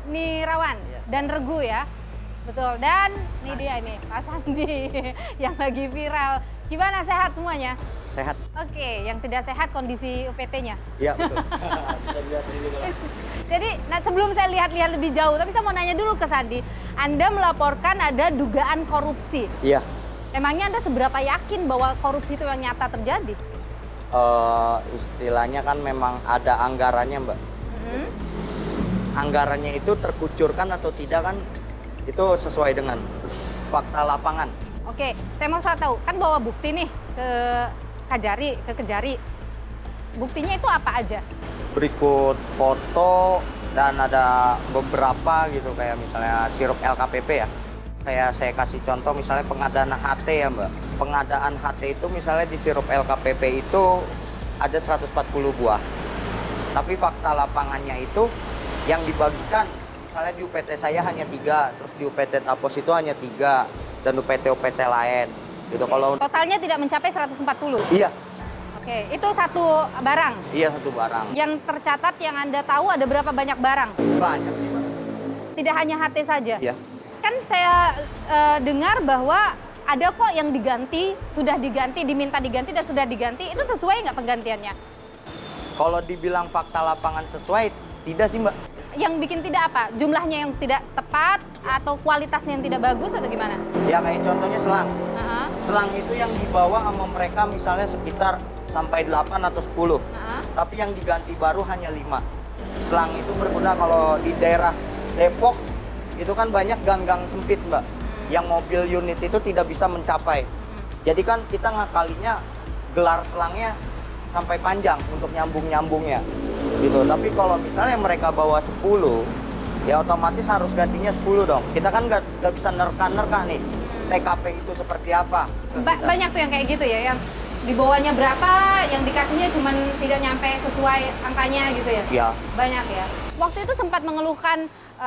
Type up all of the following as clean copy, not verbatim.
Nirawan dan Regu ya. Betul. Dan ini dia ini, Pak Sandi yang lagi viral. Gimana, sehat semuanya? Sehat. Oke, yang tidak sehat kondisi UPT-nya. Iya, betul. Bisa dilihat sendiri kalau. Jadi, nah sebelum saya lihat-lihat lebih jauh, tapi saya mau nanya dulu ke Sandi. Anda melaporkan ada dugaan korupsi. Iya. Emangnya Anda seberapa yakin bahwa korupsi itu yang nyata terjadi? Istilahnya kan memang ada anggarannya, Mbak. Anggarannya itu terkucurkan atau tidak kan itu sesuai dengan fakta lapangan. Oke, saya mau tahu, kan bawa bukti nih ke Kejari. Buktinya itu apa aja? Berikut foto dan ada beberapa gitu kayak misalnya sirup LKPP ya. Kayak saya kasih contoh misalnya pengadaan HT ya, Mbak. Pengadaan HT itu misalnya di sirup LKPP itu ada 140 buah. Tapi fakta lapangannya itu yang dibagikan misalnya di UPT saya hanya 3, terus di UPT Tapos itu hanya 3, dan UPT lain. Gitu. Kalau totalnya tidak mencapai 140? Iya. Oke, itu satu barang? Iya, satu barang. Yang tercatat yang Anda tahu ada berapa banyak barang? Banyak sih, Mbak. Tidak hanya HT saja? Iya. Kan saya dengar bahwa ada kok yang diganti, sudah diganti, diminta diganti dan sudah diganti. Itu sesuai nggak penggantiannya? Kalau dibilang fakta lapangan sesuai, tidak sih, Mbak. Yang bikin tidak apa? Jumlahnya yang tidak tepat atau kualitasnya yang tidak bagus atau gimana? Ya kayak contohnya selang. Uh-huh. Selang itu yang dibawa sama mereka misalnya sekitar sampai 8 atau 10. Tapi yang diganti baru hanya 5. Selang itu berguna kalau di daerah Depok itu kan banyak gang-gang sempit, Mbak. Yang mobil unit itu tidak bisa mencapai. Jadi kan kita ngakalinya gelar selangnya sampai panjang untuk nyambung-nyambungnya. Gitu. Tapi kalau misalnya mereka bawa 10, ya otomatis harus gantinya 10 dong. Kita kan nggak bisa nerka-nerka nih TKP itu seperti apa. Banyak tuh yang kayak gitu ya, yang dibawanya berapa, yang dikasihnya cuma tidak nyampe sesuai angkanya gitu ya? Iya. Banyak ya. Waktu itu sempat mengeluhkan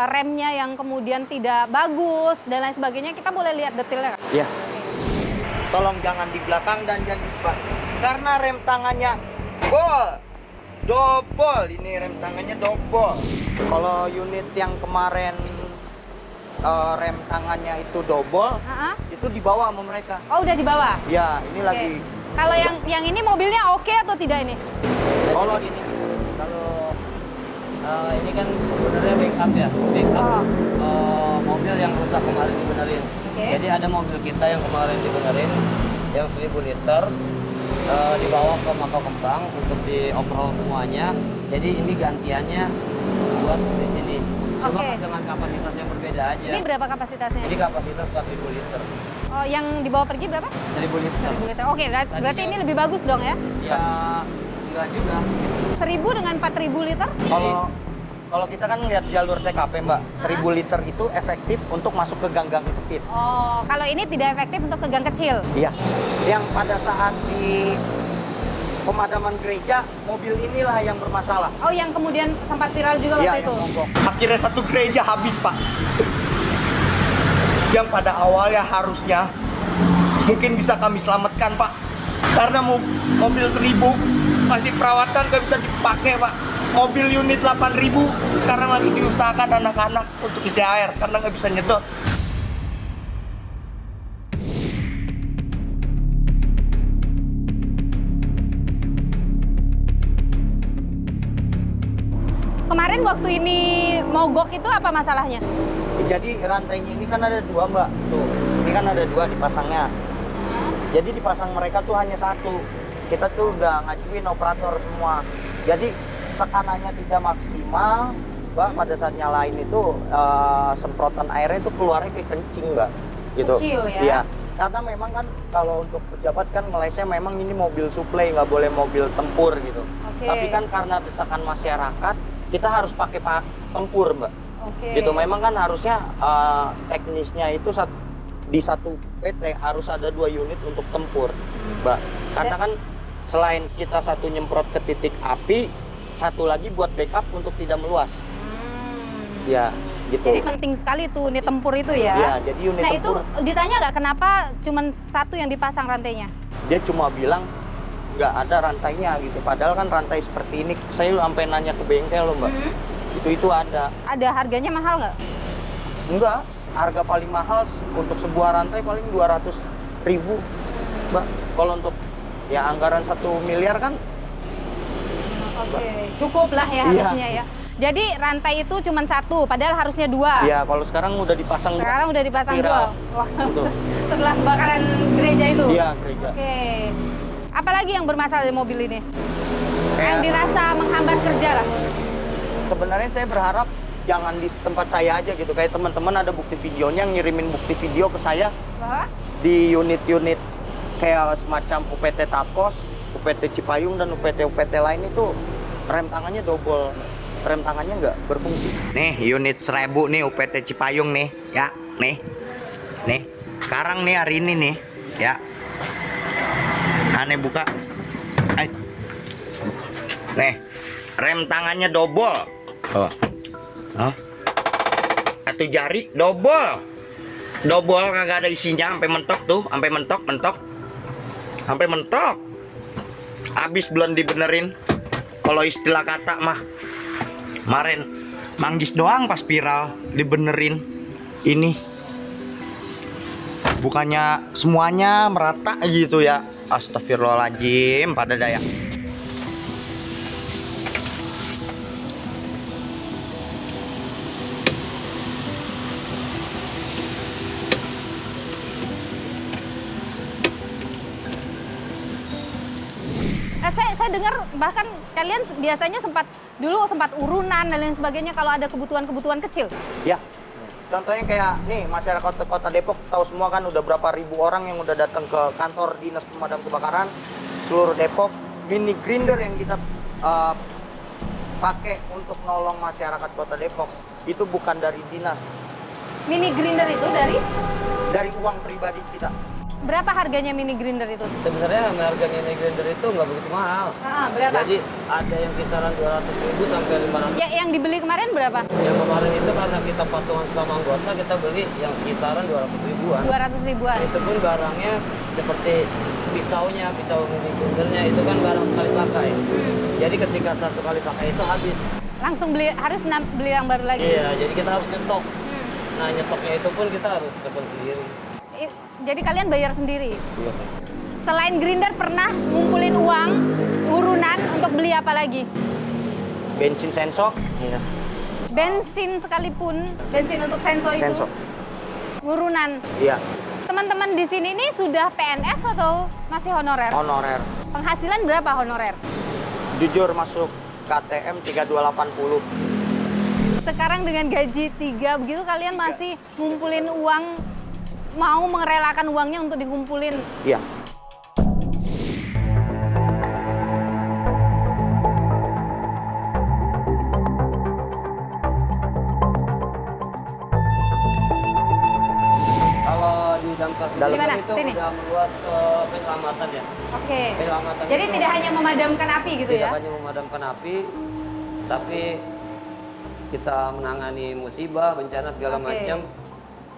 remnya yang kemudian tidak bagus dan lain sebagainya. Kita boleh lihat detailnya kan? Iya. Tolong jangan di belakang dan jangan di depan. Karena rem tangannya double, ini rem tangannya double. Kalau unit yang kemarin rem tangannya itu double, itu dibawa sama mereka. Oh, udah dibawa? Ya, ini lagi. Kalau yang ini mobilnya oke atau tidak ini? Kalau ini, ini kan sebenarnya backup ya, backup mobil yang rusak kemarin dibenerin. Jadi ada mobil kita yang kemarin dibenerin, yang 1000 liter. Dibawa ke Makau Kembang untuk dioperol semuanya. Jadi ini gantiannya buat di sini. Cuma dengan kapasitas yang berbeda aja. Ini berapa kapasitasnya? Ini kapasitas 4000 liter. Oh, yang dibawa pergi berapa? 1000 liter. 1000 liter. Oke, berarti ini lebih bagus dong ya? Ya, enggak juga. 1000 dengan 4000 liter? Kalau kita kan lihat jalur TKP, Mbak, 1000 liter itu efektif untuk masuk ke gang-gang sempit. Oh, kalau ini tidak efektif untuk ke gang kecil? Iya. Yang pada saat di pemadaman gereja, mobil inilah yang bermasalah. Oh, yang kemudian sempat viral juga waktu itu? Akhirnya satu gereja habis, Pak. Yang pada awalnya harusnya mungkin bisa kami selamatkan, Pak. Karena mobil 1000 masih perawatan nggak bisa dipakai, Pak. Mobil unit 8000 sekarang lagi diusahakan anak-anak untuk isi air karena nggak bisa nyedot. Kemarin waktu ini mogok itu apa masalahnya? Jadi rantainya ini kan ada 2, Mbak. Tuh, ini kan ada 2 dipasangnya. Jadi dipasang mereka tuh hanya 1. Kita tuh udah ngajuin operator semua. Jadi tekanannya tidak maksimal, Mbak. Pada saat nyalain itu semprotan airnya itu keluarnya kayak kencing, Mbak. Gitu. Kecil ya? Iya. Karena memang kan kalau untuk pejabat kan Malaysia memang ini mobil suplai, nggak boleh mobil tempur gitu. Tapi kan karena desakan masyarakat, kita harus pakai tempur, Mbak. Gitu. Memang kan harusnya teknisnya itu di satu PT harus ada 2 unit untuk tempur, Mbak. Karena kan selain kita satu nyemprot ke titik api, satu lagi buat backup untuk tidak meluas. Ya, gitu. Jadi penting sekali tuh unit tempur itu ya? Iya, jadi unit tempur. Itu ditanya nggak kenapa cuma 1 yang dipasang rantainya? Dia cuma bilang nggak ada rantainya gitu. Padahal kan rantai seperti ini, saya sampai nanya ke bengkel loh, Mbak. Itu ada. Ada harganya mahal nggak? Enggak, harga paling mahal untuk sebuah rantai paling 200.000, Mbak. Kalau untuk ya anggaran 1 miliar kan. Oke, cukup lah ya Iya. harusnya ya. Jadi rantai itu cuma satu, padahal harusnya 2. Ya, kalau sekarang udah dipasang. Sekarang udah dipasang viral. 2. Wah, Betul. setelah kebakaran gereja itu. Iya, gereja. Oke. Apalagi yang bermasalah di mobil ini? Yang Kayak- dirasa menghambat kerja lah. Sebenarnya saya berharap jangan di tempat saya aja gitu. Kayak teman-teman ada bukti videonya, ngirimin bukti video ke saya Bahwa di unit-unit kayak semacam UPT Tapos, UPT Cipayung, dan UPT lain itu rem tangannya double. Rem tangannya nggak berfungsi. Nih, unit 1000 nih UPT Cipayung nih, ya, nih. Nih, sekarang nih hari ini nih, ya. Aneh buka. Nih, rem tangannya double. Oh. Hah? Satu jari double. Double kagak ada isinya sampai mentok tuh, sampai mentok. Sampai mentok. Habis belum dibenerin. Kalau istilah kata mah kemarin manggis doang pas viral dibenerin. Ini bukannya semuanya merata gitu ya. Astagfirullahaladzim, pada daya. saya dengar bahkan kalian biasanya sempat urunan dan lain sebagainya kalau ada kebutuhan-kebutuhan kecil. Ya, contohnya kayak nih masyarakat Kota Depok tahu semua kan udah berapa ribu orang yang udah datang ke kantor dinas pemadam kebakaran seluruh Depok. Mini grinder yang kita pakai untuk nolong masyarakat Kota Depok itu bukan dari dinas, Mini grinder itu dari uang pribadi kita. berapa harganya mini grinder itu? Sebenarnya harga mini grinder itu nggak begitu mahal. Berapa? Jadi ada yang kisaran 200.000 sampai 500. Ya, yang dibeli kemarin berapa? Yang kemarin itu karena kita patungan sama anggota, kita beli yang sekitaran 200.000-an. 200.000-an. Itu pun barangnya seperti pisau mini grindernya itu kan barang sekali pakai. Jadi ketika satu kali pakai itu habis. Langsung beli yang baru lagi. Iya, jadi kita harus nyetok. Nah, nyetoknya itu pun kita harus pesan sendiri. Jadi kalian bayar sendiri. Iya. Selain grinder pernah ngumpulin uang urunan untuk beli apa lagi? Bensin Senso, iya. Bensin sekalipun, bensin untuk Senso itu. Senso, Urunan. iya. Teman-teman di sini nih sudah PNS atau masih honorer? Honorer. Penghasilan berapa honorer? Jujur masuk KTM 3280. Sekarang dengan gaji 3 begitu kalian masih ngumpulin uang, mau merelakan uangnya untuk dikumpulin. Iya. Kalau di damkar Di sendiri mana? kan itu Sini. udah meluas ke penyelamatan ya. Oke. Penyelamatan Jadi itu tidak hanya memadamkan api gitu tidak ya? hanya memadamkan api, tapi kita menangani musibah, bencana segala Oke. macam.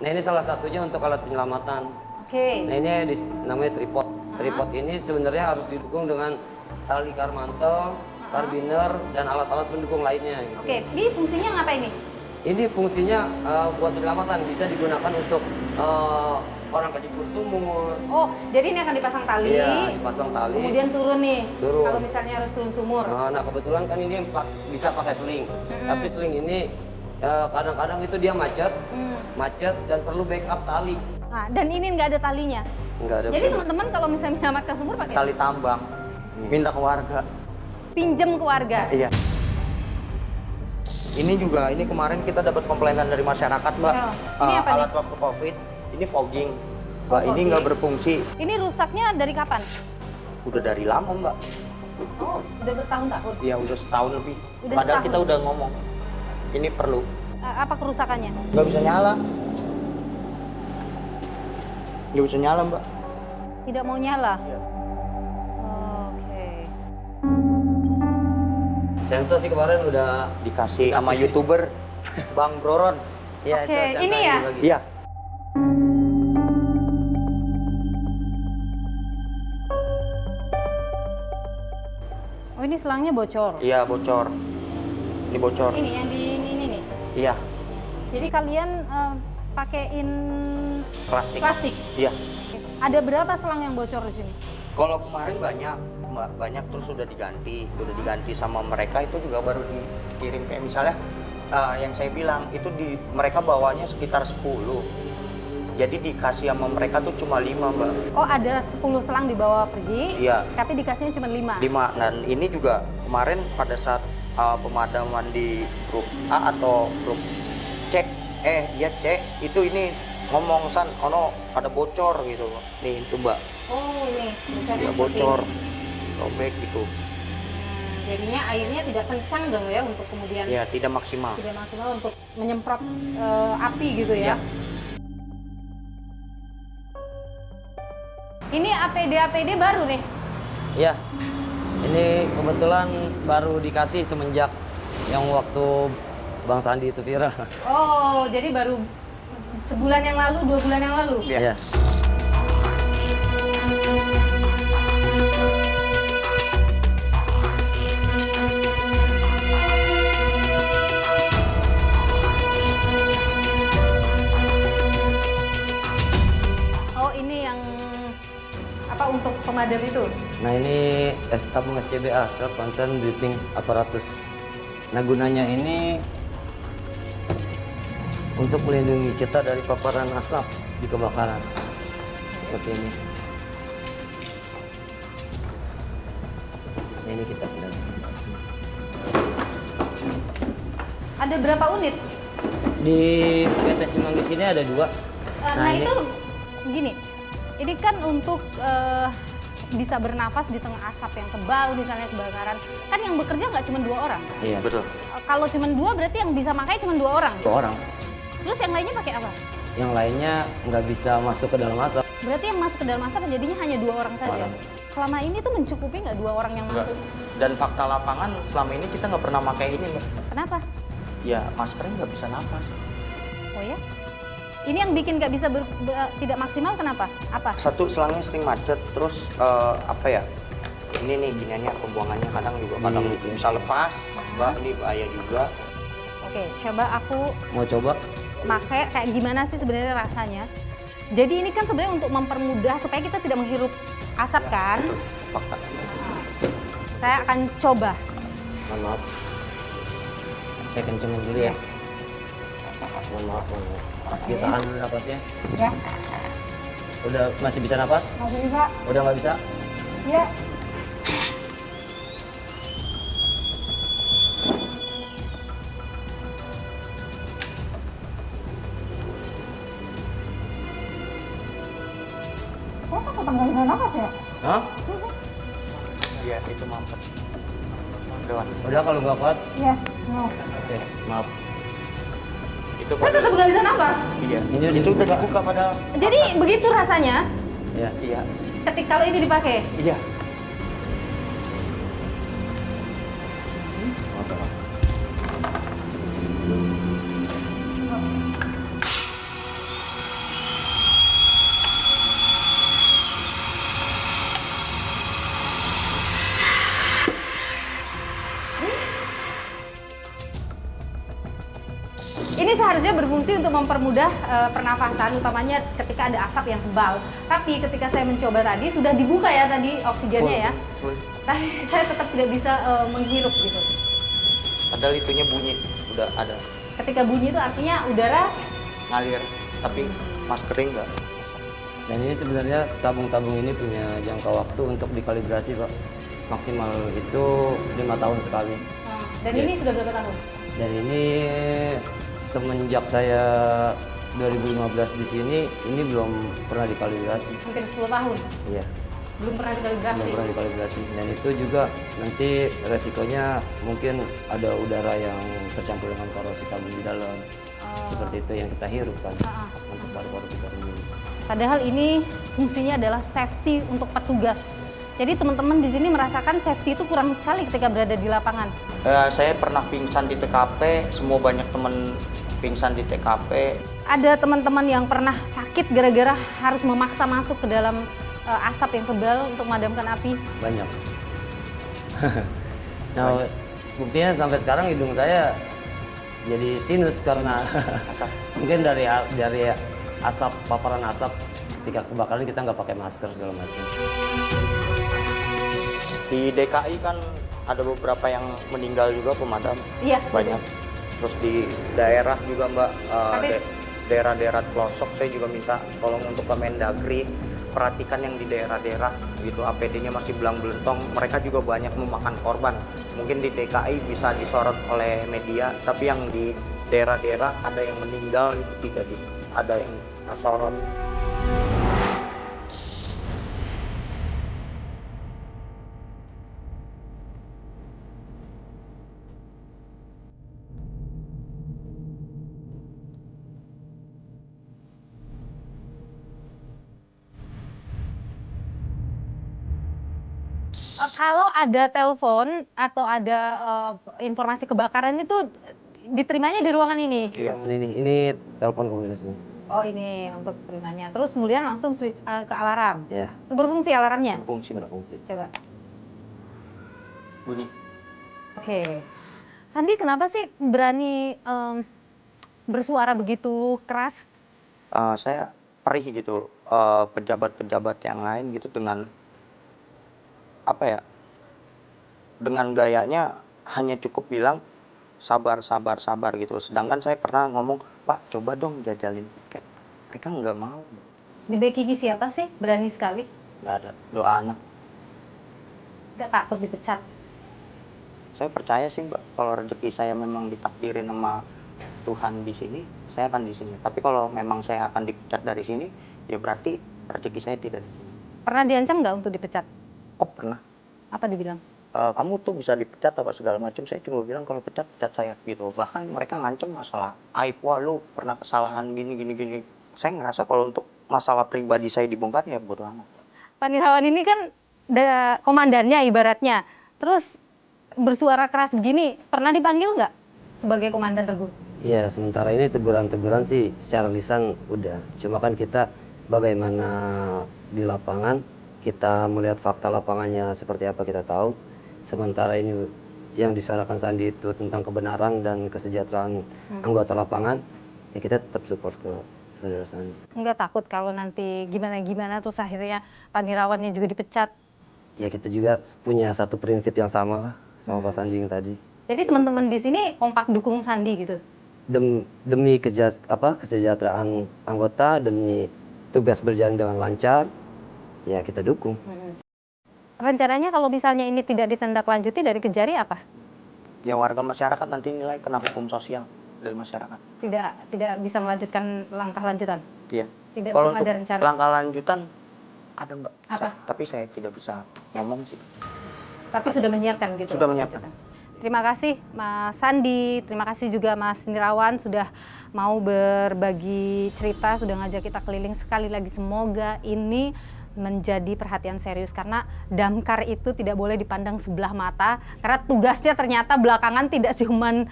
Nah, ini salah satunya untuk alat penyelamatan. Oke. Nah, ini namanya tripod. Tripod ini sebenarnya harus didukung dengan tali karmantel, karabiner, dan alat-alat pendukung lainnya. Gitu. Oke, ini fungsinya ngapain nih? Ini fungsinya buat penyelamatan, bisa digunakan untuk orang kejebur sumur. Oh, jadi ini akan dipasang tali. Iya, dipasang tali. Kemudian turun nih. Turun. Kalau misalnya harus turun sumur. Nah, kebetulan kan ini bisa pakai sling. Tapi sling ini kadang-kadang itu dia macet, macet dan perlu backup tali. Nah, dan ini nggak ada talinya. Nggak ada. Jadi teman-teman kalau misalnya menyelamatkan sumur pakai Tali tambang. Minta ke warga. pinjem ke warga. Iya. Ini juga, ini kemarin kita dapat komplainan dari masyarakat, Mbak. Oh, ini apa alat nih? waktu COVID, ini fogging. Mbak, ini nggak berfungsi. Ini rusaknya dari kapan? Udah dari lama, Mbak. Oh, udah bertahun-tahun. Iya, udah setahun lebih. Udah Padahal setahun. kita udah ngomong. Ini perlu. Apa kerusakannya? Nggak bisa nyala. Nggak bisa nyala, Mbak. Tidak mau nyala. Iya. Oke. Sensor sih kemarin udah Dikasih sama YouTuber, Bang Broron. ya Oke, sensor ini ya? dibagi. Iya. Oh, ini selangnya bocor. Iya, bocor. Ini bocor. Ini yang di ini nih. Iya, Jadi kalian pakein plastik. Iya. Ada berapa selang yang bocor di sini? Kalau kemarin banyak terus udah diganti sama mereka, itu juga baru dikirim kayak misalnya yang saya bilang itu mereka bawanya sekitar 10. Jadi dikasih sama mereka tuh cuma 5, Mbak. Oh, ada 10 selang dibawa pergi. Iya. Tapi dikasihnya cuma 5. 5. Dan ini juga kemarin pada saat pemadaman di grup A atau grup C, itu ini ngomong San, ono ada bocor gitu. Nih itu Mbak. Oh, ini bocornya Ya, seperti bocor. ini. Robek gitu. Jadinya airnya tidak kencang dong ya untuk kemudian Ya, tidak maksimal. tidak maksimal untuk menyemprot api gitu ya. Ya. Ini APD baru nih. Iya. Ini kebetulan baru dikasih semenjak yang waktu Bang Sandi itu viral. Oh, jadi baru sebulan yang lalu, 2 bulan yang lalu. Iya. Iya. Oh, ini yang apa untuk pemadam itu? Nah ini tabung SCBA, Self Contained Breathing Apparatus. Nah gunanya ini untuk melindungi kita dari paparan asap di kebakaran. Seperti ini. Nah ini kita ada lagi satu. Ada berapa unit? Di PT Cimanggis ini ada 2. Nah, itu gini, ini kan untuk bisa bernafas di tengah asap yang tebal, misalnya kebakaran. Kan yang bekerja nggak cuma 2 orang. Iya. Betul. Kalau cuma 2 berarti yang bisa pakai cuma 2 orang. 2 orang. Terus yang lainnya pakai apa? Yang lainnya nggak bisa masuk ke dalam asap. Berarti yang masuk ke dalam asap jadinya hanya 2 orang saja. Orang. Selama ini tuh mencukupi nggak 2 orang yang Enggak. masuk? Dan fakta lapangan selama ini kita nggak pernah pakai ini, Mbak. Kenapa? Ya, maskernya nggak bisa napas. Oh ya? Ini yang bikin nggak bisa tidak maksimal kenapa? Apa? Satu, selangnya sering macet, terus apa ya? Ini nih giniannya, pembuangannya kadang Iya. bisa lepas, Mbak, ini bahaya juga. Oke, coba aku Mau coba? pakai kayak gimana sih sebenarnya rasanya. Jadi ini kan sebenarnya untuk mempermudah supaya kita tidak menghirup asap kan. Betul, fakta. Saya akan coba. Mohon maaf. Saya kencengin dulu ya. Ya. Mohon maaf. Ditahan dulu napasnya. Ya, Udah masih bisa napas? masih bisa. Udah nggak bisa? Ya. Saya takut nggak bisa nafas ya? Hah? Iya, itu mampet. Lewat. Udah kalau nggak kuat? Ya, no. Oke, maaf. Itu Saya tetap nggak bisa nafas. Iya. Ini udah itu udah dibuka. dibuka padahal. Jadi begitu rasanya Ya. Iya. ketika kalau ini dipakai. Iya. Ini seharusnya berfungsi untuk mempermudah pernafasan, utamanya ketika ada asap yang tebal. Tapi ketika saya mencoba tadi, sudah dibuka ya tadi oksigennya ya. Full. Tapi saya tetap tidak bisa menghirup gitu. Padahal itunya bunyi, udah ada Ketika bunyi itu artinya udara. ngalir, tapi maskernya enggak. Dan ini sebenarnya tabung-tabung ini punya jangka waktu untuk dikalibrasi, Pak. Maksimal itu 5 tahun sekali. Dan Ya. ini sudah berapa tahun? Dan ini semenjak saya 2015 di sini, ini belum pernah dikalibrasi. Mungkin 10 tahun. Iya, Belum pernah dikalibrasi. belum pernah dikalibrasi. Dan itu juga nanti resikonya mungkin ada udara yang tercampur dengan korosi tabung di dalam. Seperti itu yang kita hirup kan untuk paru-paru kita sendiri. Padahal ini fungsinya adalah safety untuk petugas. Jadi teman-teman di sini merasakan safety itu kurang sekali ketika berada di lapangan. Saya pernah pingsan di TKP, semua banyak temen pingsan di TKP. Ada teman-teman yang pernah sakit gara-gara harus memaksa masuk ke dalam asap yang tebal untuk memadamkan api. Banyak. Nah, Buktinya sampai sekarang hidung saya jadi sinus karena Asap. mungkin dari asap, paparan asap ketika kebakaran kita nggak pakai masker segala macam. Di DKI kan ada beberapa yang meninggal juga pemadam. Iya. Banyak. Terus di daerah juga Mbak, Tapi- daerah-daerah pelosok saya juga minta tolong untuk Kemendagri perhatikan yang di daerah-daerah gitu, APD-nya masih belang-belentong, mereka juga banyak memakan korban. Mungkin di DKI bisa disorot oleh media, tapi yang di daerah-daerah ada yang meninggal itu tidak ada yang tersorot. Kalau ada telepon atau ada informasi kebakaran itu diterimanya di ruangan ini. Iya. Ini telepon komunikasi. Oh ini untuk terimanya. Terus kemudian langsung switch ke alarm. Ya, Berfungsi alarmnya. berfungsi. Coba. Bunyi. Oke. Sandi kenapa sih berani bersuara begitu keras? Saya perih gitu, pejabat-pejabat yang lain gitu dengan apa ya? Dengan gayanya hanya cukup bilang sabar gitu. Sedangkan saya pernah ngomong, Pak coba dong jajalin tiket. Mereka nggak mau. Di backing siapa sih berani sekali? Nggak ada doa anak. Gak takut dipecat? Saya percaya sih Mbak, kalau rezeki saya memang ditakdirin sama Tuhan di sini, saya akan di sini. Tapi kalau memang saya akan dipecat dari sini, ya berarti rezeki saya tidak di sini. Pernah diancam nggak untuk dipecat? Oh pernah. Apa dibilang? Kamu tuh bisa dipecat apa segala macam. Saya cuma bilang kalau pecat saya gitu. Bahkan mereka ngancem masalah aib, wah lu pernah kesalahan gini. Saya ngerasa kalau untuk masalah pribadi saya dibongkar ya bodo amat. Pak Nirawan ini kan komandannya ibaratnya. Terus bersuara keras begini, pernah dipanggil nggak sebagai komandan regu? Iya, sementara ini teguran-teguran sih secara lisan udah. Cuma kan kita bagaimana di lapangan, kita melihat fakta lapangannya seperti apa kita tahu. Sementara ini yang disuarakan Sandi itu tentang kebenaran dan kesejahteraan anggota lapangan, ya kita tetap support ke saudara Sandi. Nggak takut kalau nanti gimana terus akhirnya Pak Nirawannya juga dipecat? Ya kita juga punya satu prinsip yang sama lah sama Pak Sandi yang tadi. Jadi teman-teman di sini kompak dukung Sandi gitu? Demi kesejahteraan anggota, demi tugas berjalan dengan lancar, ya kita dukung. Rencananya kalau misalnya ini tidak ditindaklanjuti dari Kejari apa? Ya warga masyarakat nanti nilai kena hukum sosial dari masyarakat. Tidak bisa melanjutkan langkah lanjutan? Iya. Tidak Kalau belum untuk ada rencana? langkah lanjutan ada Mbak. Apa? Tapi saya tidak bisa ngomong sih. Tapi sudah menyiapkan gitu? Sudah menyiapkan. Terima kasih Mas Sandi, terima kasih juga Mas Nirawan sudah mau berbagi cerita, sudah ngajak kita keliling. Sekali lagi semoga ini menjadi perhatian serius karena damkar itu tidak boleh dipandang sebelah mata karena tugasnya ternyata belakangan tidak cuman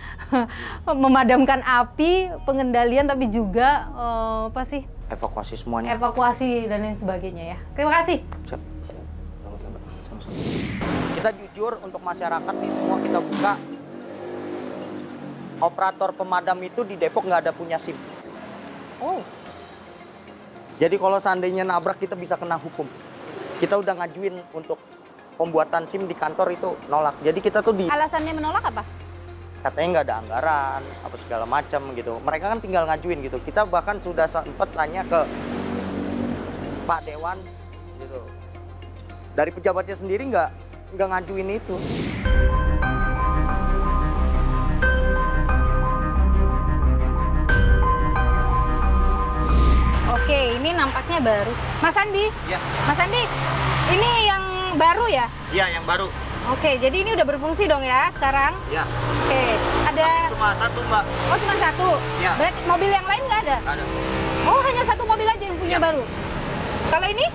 memadamkan api, pengendalian tapi juga apa sih? Evakuasi semuanya. Evakuasi dan lain sebagainya ya. Terima kasih. Siap. Sama-sama. Kita jujur untuk masyarakat nih semua kita buka. Operator pemadam itu di Depok nggak ada punya SIM. Oh. Jadi kalau seandainya nabrak kita bisa kena hukum. Kita udah ngajuin untuk pembuatan SIM di kantor itu nolak. Jadi kita tuh Alasannya menolak apa? katanya nggak ada anggaran, apa segala macam gitu. Mereka kan tinggal ngajuin gitu. Kita bahkan sudah sempat tanya ke Pak Dewan gitu. Dari pejabatnya sendiri nggak ngajuin itu. Oke, ini nampaknya baru. Mas Andi? Ya. Mas Andi, ini yang baru ya? Iya, yang baru. Oke, jadi ini udah berfungsi dong ya sekarang? Ya. Oke, ada... Cuma satu, Mbak. Oh, cuma satu? Ya. Berarti mobil yang lain nggak ada? Ada. Oh, hanya satu mobil aja yang punya Ya. baru? Kalau ini?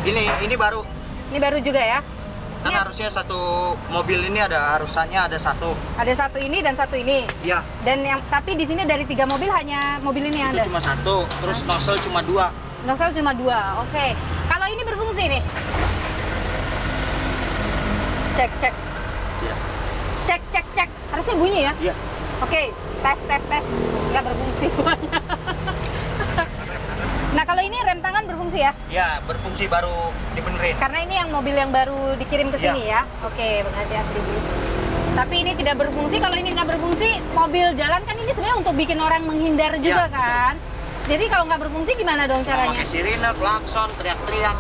Ini baru. Ini baru juga ya? Kan Ini harusnya satu mobil ini harusnya ada satu. ada satu ini dan satu ini. Iya. Dan tapi di sini dari 3 mobil hanya mobil ini yang Itu ada? cuma satu, terus nozzle cuma 2. Nozzle cuma 2, oke. Kalau ini berfungsi nih? Cek. Iya. Cek, cek, cek. Harusnya bunyi ya? Iya. Oke, tes, tes, tes. Nggak berfungsi semuanya. Nah, kalau ini rem tangan berfungsi ya? Ya, berfungsi baru dibenerin. Karena ini yang mobil yang baru dikirim ke sini ya? Oke, berarti asli. Tapi ini tidak berfungsi. Kalau ini nggak berfungsi, mobil jalan kan ini sebenarnya untuk bikin orang menghindar juga Iya, kan? Jadi kalau nggak berfungsi gimana dong caranya? Pakai sirine, klakson, teriak-teriak.